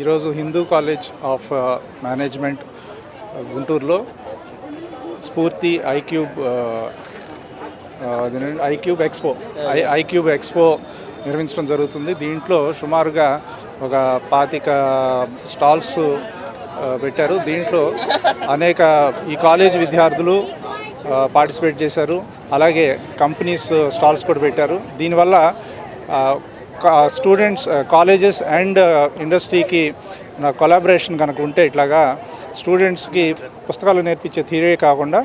ఈరోజు Hindu college of management గుంటూరులో స్ఫూర్తి ఐక్యూబ్ ఎక్స్పో నిర్వహించడం జరుగుతుంది. దీంట్లో సుమారుగా ఒక 25 స్టాల్స్ పెట్టారు. దీంట్లో అనేక ఈ కాలేజ్ విద్యార్థులు పార్టిసిపేట్ చేశారు. అలాగే కంపెనీస్ స్టాల్స్ కూడా పెట్టారు. దీనివల్ల స్టూడెంట్స్, కాలేజెస్ అండ్ ఇండస్ట్రీకి కొలాబరేషన్ కనుక ఉంటే ఇట్లాగా స్టూడెంట్స్కి పుస్తకాలు నేర్పించే థియరీ కాకుండా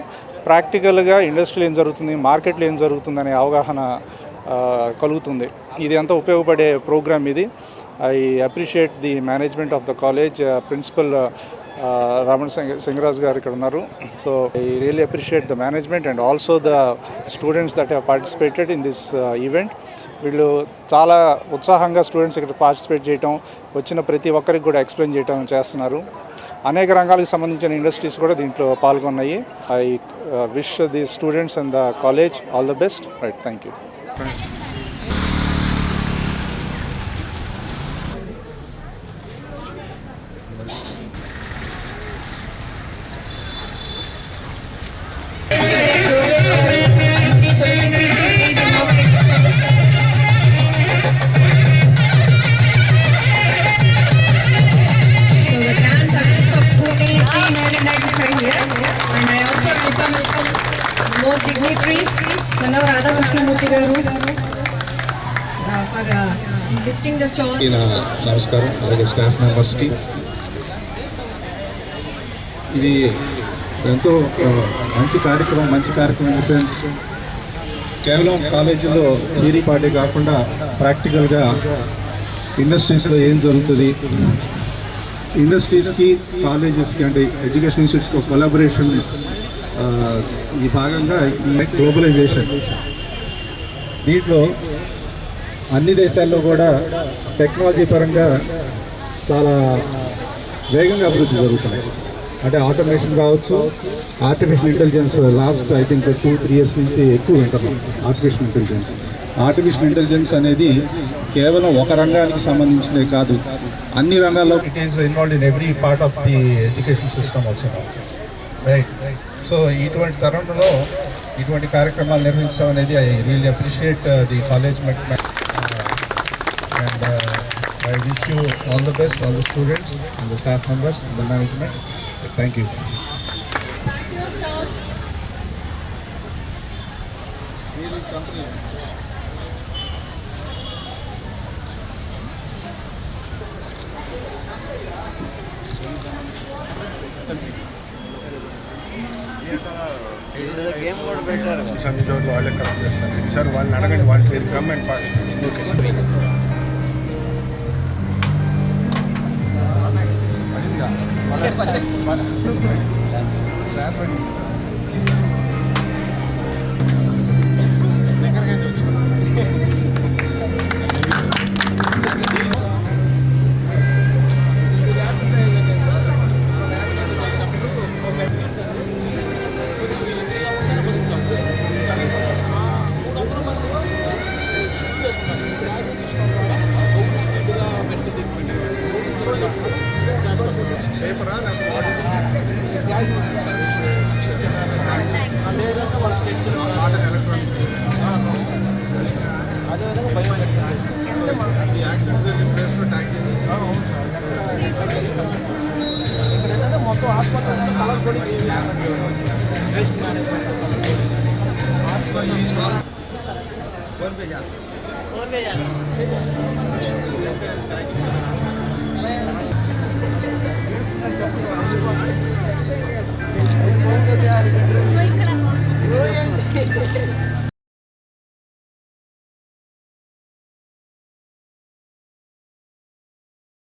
ప్రాక్టికల్గా ఇండస్ట్రీలో ఏం జరుగుతుంది, మార్కెట్లో ఏం జరుగుతుంది అనే అవగాహన కలుగుతుంది. ఇది ఎంతో ఉపయోగపడే ప్రోగ్రామ్ ఇది. I appreciate the management of the college. Principal Raman Singaraj గారు ఇక్కడ ఉన్నారు. So I really appreciate the management and also the students that have participated in this event. వీళ్ళు చాలా ఉత్సాహంగా స్టూడెంట్స్ ఇక్కడ పార్టిసిపేట్ చేయటం, వచ్చిన ప్రతి ఒక్కరికి కూడా ఎక్స్ప్లెయిన్ చేయటం చేస్తున్నారు. అనేక రంగాలకు సంబంధించిన ఇండస్ట్రీస్ కూడా దీంట్లో పాల్గొన్నాయి. I wish the students and the college all the best. Right, thank you. Dignitaries, Nana Radha Krishnamurthy garu for visiting the stall. నమస్కారం. అలాగే స్టాఫ్ మెంబర్స్కి ఇది ఎంతో మంచి కార్యక్రమం ఇన్ ద సెన్స్ కేవలం కాలేజీలో థియరీ పార్టీ కాకుండా ప్రాక్టికల్గా ఇండస్ట్రీస్లో ఏం జరుగుతుంది, ఇండస్ట్రీస్కి కాలేజెస్కి అంటే ఎడ్యుకేషన్ ఇన్స్టిట్యూట్స్కి కొలాబరేషన్ ఈ భాగంగా ఈ గ్లోబలైజేషన్ దీంట్లో అన్ని దేశాల్లో కూడా టెక్నాలజీ పరంగా చాలా వేగంగా అభివృద్ధి జరుగుతున్నాయి. అంటే ఆటోమేషన్ కావచ్చు, artificial intelligence last I think 2-3 years నుంచి ఎక్కువ వింటున్నాం. ఆర్టిఫిషియల్ ఇంటెలిజెన్స్ అనేది కేవలం ఒక రంగానికి సంబంధించినదే కాదు, అన్ని రంగాల్లో it is involved in every part of the education system also. Right. So ఇటువంటి తరుణంలో ఇటువంటి కార్యక్రమాలు నిర్వహించడం అనేది I really appreciate the college and I wish you all the best, all the students and the staff members and the management. Thank you. అన్ని చోట్ల వాళ్ళే correct చేస్తారు. ఈసారి వాళ్ళని అడగండి, వాళ్ళ పేరు కమ్ అండ్ పాస్. మొత్తం హాస్పిటల్ కలర్ కూడా వేస్ట్ మేనేజ్మెంట్ ఫోన్ పే